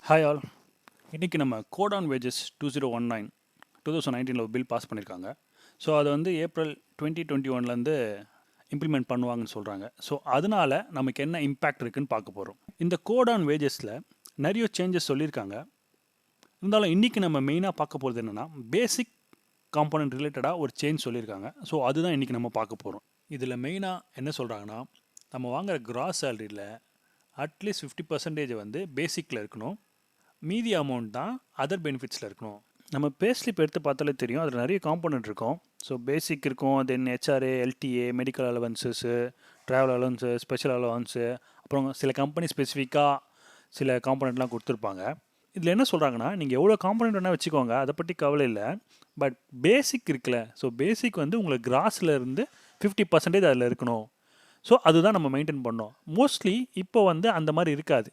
Hi all. இன்றைக்கி நம்ம code on wages 2019 ஒரு பில் பாஸ் பண்ணியிருக்காங்க. ஸோ அதை வந்து ஏப்ரல் 2021 இம்ப்ளிமெண்ட் பண்ணுவாங்கன்னு சொல்கிறாங்க. ஸோ அதனால் நமக்கு என்ன இம்பேக்ட் இருக்குதுன்னு பார்க்க போகிறோம். இந்த கோட் ஆன் வேஜஸில் நிறைய சேஞ்சஸ் சொல்லியிருக்காங்க. இருந்தாலும் இன்றைக்கி நம்ம மெயினாக பார்க்க போகிறது என்னென்னா பேசிக் காம்போனன்ட் ரிலேட்டடாக ஒரு சேஞ்ச் சொல்லியிருக்காங்க. ஸோ அதுதான் இன்றைக்கி நம்ம பார்க்க போகிறோம். இதில் மெயினாக என்ன சொல்கிறாங்கன்னா, நம்ம வாங்குகிற கிராஸ் சேலரியில் அட்லீஸ்ட் 50% வந்து பேசிக்கில் இருக்கணும். மீதி அமௌண்ட் தான் அதர் பெனிஃபிட்ஸில் இருக்கணும். நம்ம பே ஸ்லிப் எடுத்து பார்த்தாலே தெரியும், அதில் நிறைய காம்போனன்ட் இருக்கும். ஸோ பேசிக் இருக்கும், then HRA, LTA, medical allowances, travel allowance, special allowance, அப்புறம் சில கம்பெனி ஸ்பெசிஃபிக்காக சில காம்போனன்ட்லாம் கொடுத்துருப்பாங்க. இதில் என்ன சொல்கிறாங்கன்னா, நீங்கள் எவ்வளோ காம்போனன்ட் வேணால் வச்சுக்கோங்க, அதை பற்றி கவலை இல்லை. பட் பேசிக் இருக்குல்ல, ஸோ பேசிக் வந்து உங்களுக்கு கிராஸில் இருந்து 50% அதில் இருக்கணும். ஸோ அதுதான் நம்ம மெயின்டைன் பண்ணோம். மோஸ்ட்லி இப்போ வந்து அந்த மாதிரி இருக்காது.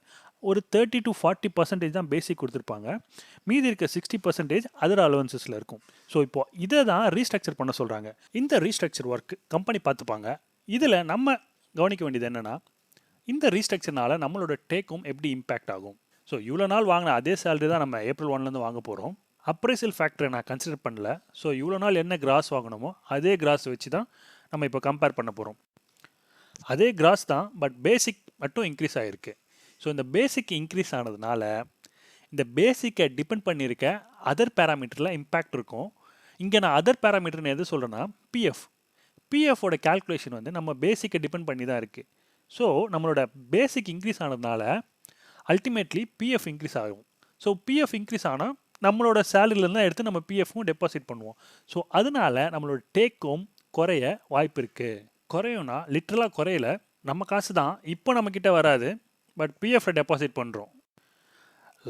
ஒரு 30 to 40% தான் பேசிக் கொடுத்துருப்பாங்க. மீதி இருக்க 60% அதர் அலவன்சஸில் இருக்கும். ஸோ இப்போ இதை தான் ரீஸ்ட்ரக்சர் பண்ண சொல்கிறாங்க. இந்த ரீஸ்ட்ரக்சர் ஒர்க் கம்பெனி பார்த்துப்பாங்க. இதில் நம்ம கவனிக்க வேண்டியது என்னென்னா, இந்த ரீஸ்ட்ரக்சர்னால நம்மளோட டேக்கும் எப்படி இம்பேக்ட் ஆகும். ஸோ இவ்வளோ நாள் வாங்கின அதே சேலரி தான் நம்ம ஏப்ரல் 1 வாங்க போகிறோம். அப்ரைசல் ஃபேக்டரை நான் கன்சிடர் பண்ணல. ஸோ இவ்வளோ நாள் என்ன கிராஸ் வாங்கணுமோ அதே கிராஸ் வச்சு தான் நம்ம இப்போ கம்பேர் பண்ண போகிறோம். அதே கிராஸ் தான், பட் பேசிக் மட்டும் இன்க்ரீஸ் ஆகிருக்கு. ஸோ இந்த பேசிக் இன்க்ரீஸ் ஆனதுனால இந்த பேசிக்கை டிபெண்ட் பண்ணியிருக்க அதர் பேராமீட்டரில் இம்பேக்ட் இருக்கும். இங்கே நான் அதர் பேராமீட்டர்னு எது சொல்கிறேன்னா பிஎஃபோட கேல்குலேஷன் வந்து நம்ம பேசிக்கை டிபெண்ட் பண்ணி தான் இருக்குது. ஸோ நம்மளோட பேசிக் இன்க்ரீஸ் ஆனதுனால அல்டிமேட்லி பிஎஃப் இன்க்ரீஸ் ஆகும். ஸோ பிஎஃப் இன்க்ரீஸ் ஆனால் நம்மளோட சேலரியிலேருந்து தான் எடுத்து நம்ம பிஎஃப்பும் டெபாசிட் பண்ணுவோம். ஸோ அதனால நம்மளோட டேக்கும் குறைய வாய்ப்பு இருக்குது. குறையும்னா லிட்ரலாக குறையல, நம்ம காசு தான் இப்போ நம்மக்கிட்ட வராது, பட் பிஎஃப்ல டெபாசிட் பண்ணுறோம்.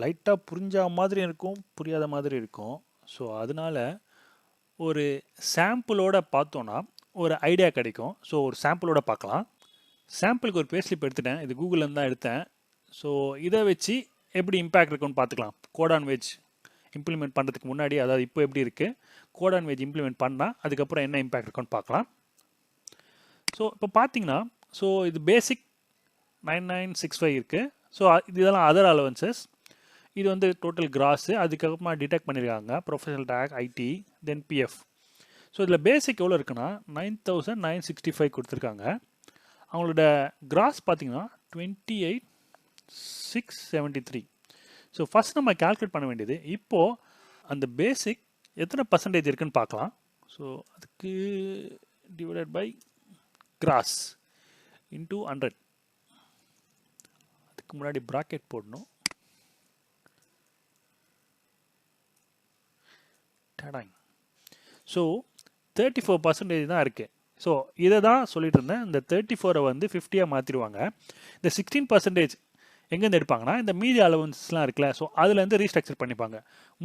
லைட்டாக புரிஞ்ச மாதிரி இருக்கும், புரியாத மாதிரி இருக்கும். ஸோ அதனால் ஒரு சாம்பிளோட பார்த்தோன்னா ஒரு ஐடியா கிடைக்கும். ஸோ ஒரு சாம்பிளோட பார்க்கலாம். சாம்பிளுக்கு ஒரு பேஸ்லிப் எடுத்துட்டேன், இது கூகுள்லேருந்து தான் எடுத்தேன். ஸோ இதை வச்சு எப்படி இம்பேக்ட் இருக்குன்னு பார்த்துக்கலாம். கோட் ஆன் வேஜ் இம்ப்ளிமெண்ட் பண்ணுறதுக்கு முன்னாடி, அதாவது இப்போ எப்படி இருக்குது, கோட் ஆன் வேஜ் இம்ப்ளிமெண்ட் பண்ணால் அதுக்கப்புறம் என்ன இம்பேக்ட் இருக்குன்னு பார்க்கலாம். ஸோ இப்போ பார்த்தீங்கன்னா, ஸோ இது பேசிக் 9965 இருக்குது. ஸோ இதெல்லாம் அதர் அலவன்சஸ். இது வந்து டோட்டல் கிராஸு. அதுக்கப்புறமா டிடெக்ட் பண்ணியிருக்காங்க ப்ரொஃபஷனல் டேக், ஐடி, தென் பிஎஃப். ஸோ இதில் பேசிக் எவ்வளோ இருக்குன்னா 9965 கொடுத்துருக்காங்க. அவங்களோட கிராஸ் பார்த்தீங்கன்னா 28673. ஸோ ஃபஸ்ட் நம்ம கால்குலேட் பண்ண வேண்டியது, இப்போது அந்த பேசிக் எத்தனை பர்சன்டேஜ் இருக்குன்னு பார்க்கலாம். ஸோ அதுக்கு டிவைடட் பை கிராஸ் இன்டூ 100. அதுக்கு முன்னாடி ப்ராக்கெட் போடணும். ஸோ 34% தான் இருக்குது. ஸோ இதை தான் சொல்லிட்டு இருந்தேன், இந்த 34 வந்து 50 மாற்றிடுவாங்க. இந்த 16% எங்கேருந்து எடுப்பாங்கன்னா, இந்த மீதி அலவன்ஸ்லாம் இருக்குல்ல, ஸோ அதுலேருந்து ரீஸ்ட்ரக்சர் பண்ணிப்பாங்க.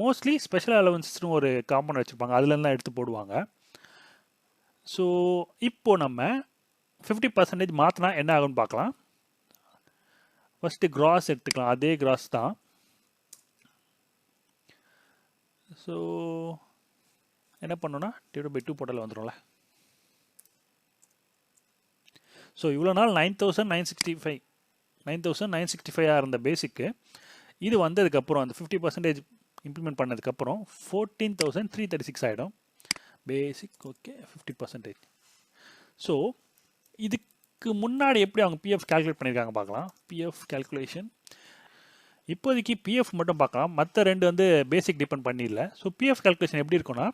மோஸ்ட்லி ஸ்பெஷல் அலவன்ஸ்னு ஒரு காம்பவுண்ட் வச்சுருப்பாங்க, அதுலேருந்துலாம் எடுத்து போடுவாங்க. ஸோ இப்போ நம்ம 50% மாற்றினா என்ன ஆகும்னு பார்க்கலாம். ஃபஸ்ட்டு கிராஸ் எடுத்துக்கலாம், அதே கிராஸ் தான். ஸோ என்ன பண்ணோன்னா டிவைட் பை 2 போட்டால் வந்துடும்ல. ஸோ இவ்வளோ நாள் 9965 இருந்த பேசிக்கு, இது வந்ததுக்கப்புறம் அந்த 50% இம்ப்ளிமெண்ட் பண்ணதுக்கப்புறம் 14336 ஆகிடும் பேசிக். ஓகே, 50%. ஸோ இதுக்கு முன்னாடி எப்படி அவங்க பிஎஃப் கால்குலேட் பண்ணியிருக்காங்க பார்க்கலாம். பிஎஃப் கால்குலேஷன் இப்போதைக்கு பிஎஃப் மட்டும் பார்க்கலாம், மற்ற ரெண்டு வந்து பேசிக் டிபெண்ட் பண்ணிடல. ஸோ பிஎஃப் கால்குலேஷன் எப்படி இருக்குன்னா,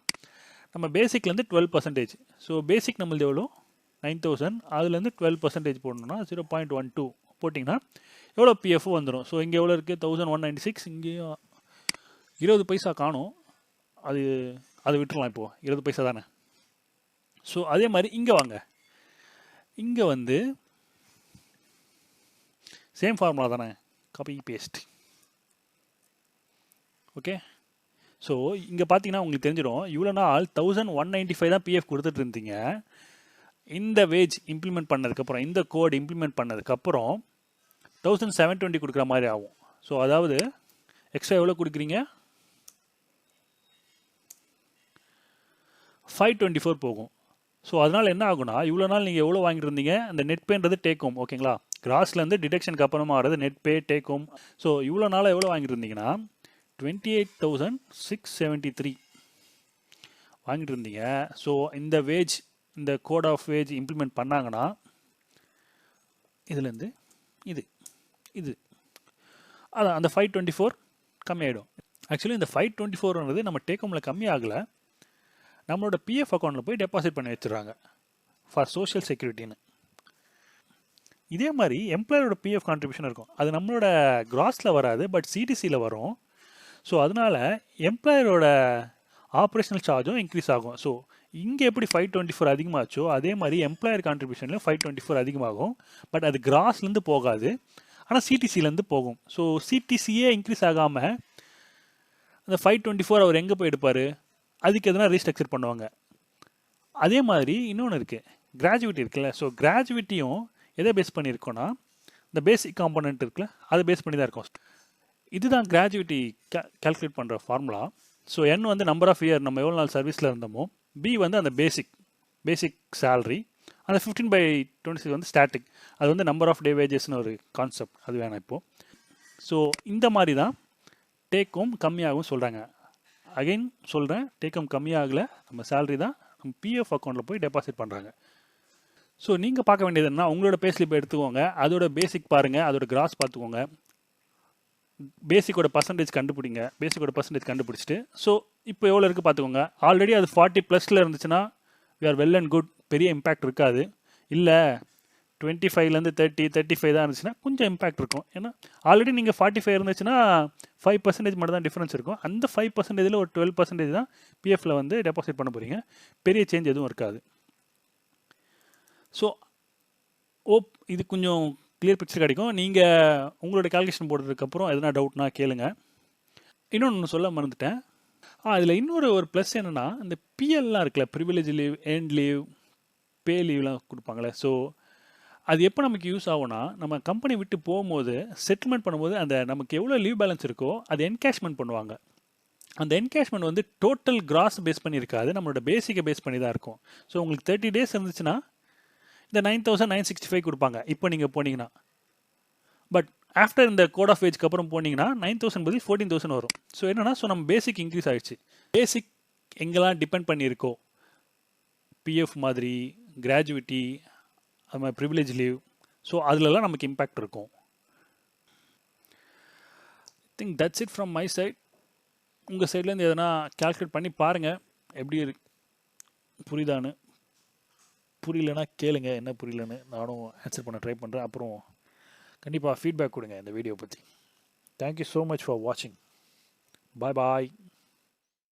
நம்ம பேசிக்லேருந்து 12%. ஸோ பேசிக் நம்மளது எவ்வளோ 9000, அதுலேருந்து 12% போடணும்னா 0.12 போட்டிங்கன்னா எவ்வளோ பிஎஃப் வந்துடும். ஸோ இங்கே எவ்வளோ இருக்குது 1196. இங்கேயும் 20 பைசா காணும், அது விட்டுருலாம். இப்போது 20 பைசா தானே. ஸோ அதே மாதிரி இங்கே வாங்க, இங்கே வந்து சேம் ஃபார்முலா தானே, காப்பி பேஸ்ட். ஓகே, ஸோ இங்கே பார்த்தீங்கன்னா உங்களுக்கு தெரிஞ்சிடும், இவ்வளோ நாள் 1195 தான் பிஎஃப் கொடுத்துட்டு இருந்தீங்க. இந்த வேஜ் இம்ப்ளிமெண்ட் பண்ணதுக்கப்புறம், இந்த கோட் இம்ப்ளிமெண்ட் பண்ணதுக்கப்புறம் 1720 கொடுக்குற மாதிரி ஆகும். ஸோ அதாவது எக்ஸ்ட்ரா எவ்வளோ கொடுக்குறீங்க, 524 போகும். ஸோ அதனால் என்ன ஆகுனா, இவ்வளோ நாள் நீங்கள் எவ்வளோ வாங்கிட்டு இருந்தீங்க, அந்த நெட் பேன்றது டேக் ஹோம், ஓகேங்களா, கிராஸ்லேருந்து டிடக்ஷனுக்கு அப்புறமா வர்றது நெட் பே டேக் ஹோம். ஸோ இவ்வளோ நாளாக எவ்வளோ வாங்கிட்டு இருந்தீங்கன்னா 28,673 வாங்கிட்டு இருந்தீங்க. ஸோ இந்த வேஜ், இந்த கோட் ஆஃப் வேஜ் இம்ப்ளிமெண்ட் பண்ணாங்கன்னா இதுலேருந்து இது இது அதான் அந்த 524 கம்மியாயிடும். ஆக்சுவலி இந்த 524ன்றது நம்ம டேக் ஹோமில் கம்மி ஆகலை, நம்மளோட பிஎஃப் அக்கௌண்ட்டில் போய் டெபாசிட் பண்ணி வச்சுருக்காங்க ஃபார் சோஷியல் செக்யூரிட்டின்னு. இதே மாதிரி எம்ப்ளாயரோட பிஎஃப் கான்ட்ரிபியூஷன் இருக்கும், அது நம்மளோட கிராஸில் வராது, பட் சிடிசியில் வரும். ஸோ அதனால் எம்ப்ளாயரோட ஆப்ரேஷனல் சார்ஜும் இன்க்ரீஸ் ஆகும். ஸோ இங்கே எப்படி 524 அதிகமாச்சோ அதே மாதிரி எம்ப்ளாயர் கான்ட்ரிபியூஷன்லையும் 524 அதிகமாகும். பட் அது கிராஸ்லேருந்து போகாது, ஆனால் சிடிசிலேருந்து போகும். ஸோ சிடிசியே இன்க்ரீஸ் ஆகாமல் அந்த 524 அவர் எங்கே போய் எடுப்பார், அதுக்கு எதனா ரீஸ்ட்ரக்சர் பண்ணுவாங்க. அதே மாதிரி இன்னொன்று இருக்குது, கிராஜுவிட்டி இருக்குல்ல. ஸோ கிராஜுவிட்டியும் எதை பேஸ் பண்ணியிருக்கோன்னா இந்த பேசிக் காம்போனன்ட் இருக்குல்ல, அதை பேஸ் பண்ணி தான் இருக்கும். இதுதான் கிராஜுவிட்டி கால்குலேட் பண்ணுற ஃபார்முலா. ஸோ என் வந்து நம்பர் ஆஃப் இயர், நம்ம எவ்வளோ நாள் சர்வீஸில் இருந்தோமோ, பி வந்து அந்த பேசிக் சேலரி, அந்த 15/26 வந்து ஸ்டாட்டிக், அது வந்து நம்பர் ஆஃப் டே வேஜஸ்னு ஒரு கான்செப்ட், அது வேணாம் இப்போது. ஸோ இந்த மாதிரி தான் டேக் ஹோம் கம்மியாகவும் சொல்கிறாங்க. அகைன் சொல்கிறேன், டேக் ஹோம் கம்மியாகலை, நம்ம சேலரி தான் நம்ம பிஎஃப் அக்கௌண்ட்டில் போய் டெபாசிட் பண்ணுறாங்க. ஸோ நீங்கள் பார்க்க வேண்டியது என்ன, உங்களோட பே ஸ்லிப் எடுத்துக்கோங்க, அதோட பேசிக் பாருங்கள், அதோட கிராஸ் பார்த்துக்கோங்க, பேசிக்கோட பர்சன்டேஜ் கண்டுபிடிங்க, பேசிக்கோட பர்சன்டேஜ் கண்டுபிடிச்சிட்டு ஸோ இப்போ எவ்வளோ இருக்குது பார்த்துக்கோங்க. ஆல்ரெடி அது 40+ இருந்துச்சுன்னா we are well and good, பெரிய இம்பேக்ட் இருக்காது. இல்லை 25லேருந்து 30-35 தான் இருந்துச்சுன்னா கொஞ்சம் இம்பேக்ட் இருக்கும். ஏன்னா ஆல்ரெடி நீங்கள் 45 இருந்துச்சுன்னா 5% மட்டும் தான் டிஃப்ரென்ஸ் இருக்கும். அந்த 5%ல் ஒரு 12% தான் பிஎஃப்பில் வந்து டெபாசிட் பண்ண போகிறீங்க, பெரிய சேஞ்ச் எதுவும் இருக்காது. ஸோ இது கொஞ்சம் கிளியர் பிக்சர் கிடைக்கும். நீங்கள் உங்களோட கால்குலேஷன் போடுறதுக்கப்புறம் எதனா டவுட்னா கேளுங்க. இன்னொன்று சொல்ல மறந்துட்டேன், இதில் இன்னொரு ப்ளஸ் என்னென்னா, இந்த பிஎல்லாம் இருக்குல்ல, ப்ரிவிலேஜ் லீவ், எண்ட் லீவ், பே லீவ்லாம் கொடுப்பாங்களே. ஸோ அது எப்போ நமக்கு யூஸ் ஆகும்னா, நம்ம கம்பெனி விட்டு போகும்போது செட்டில்மெண்ட் பண்ணும்போது அந்த நமக்கு எவ்வளோ லீவ் பேலன்ஸ் இருக்கோ அது என்கேஷ்மெண்ட் பண்ணுவாங்க. அந்த என்கேஷ்மெண்ட் வந்து டோட்டல் கிராஸ் பேஸ் பண்ணி இருக்காது, நம்மளோட பேசிக்கை பேஸ் பண்ணி தான் இருக்கும். ஸோ உங்களுக்கு 30 days இருந்துச்சுன்னா இந்த 9,965 கொடுப்பாங்க இப்போ நீங்கள் போனீங்கன்னா. பட் ஆஃப்டர் இந்த கோட் ஆஃப் வேஜ்க்கு அப்புறம் போனீங்கன்னா 9,000 பதில் 14,000 வரும். ஸோ என்னன்னா, ஸோ நம்ம பேசிக் இன்க்ரீஸ் ஆகிடுச்சு. பேசிக் எங்கெல்லாம் டிபெண்ட் பண்ணியிருக்கோ, பிஎஃப் மாதிரி, கிராஜுவிட்டி, அது மாதிரி ப்ரிவிலேஜ் லீவ், ஸோ அதிலெல்லாம் நமக்கு இம்பேக்ட் இருக்கும். I think that's it from my side. உங்கள் சைட்லேருந்து எதனா கால்குலேட் பண்ணி பாருங்கள், எப்படி புரியுதான்னு. புரியலன்னா கேளுங்க, என்ன புரியலன்னு, நானும் ஆன்சர் பண்ண ட்ரை பண்ணுறேன். அப்புறம் கண்டிப்பாக ஃபீட்பேக் கொடுங்க இந்த வீடியோ பற்றி. தேங்க்யூ ஸோ மச் ஃபார் வாட்சிங். பாய் பாய்.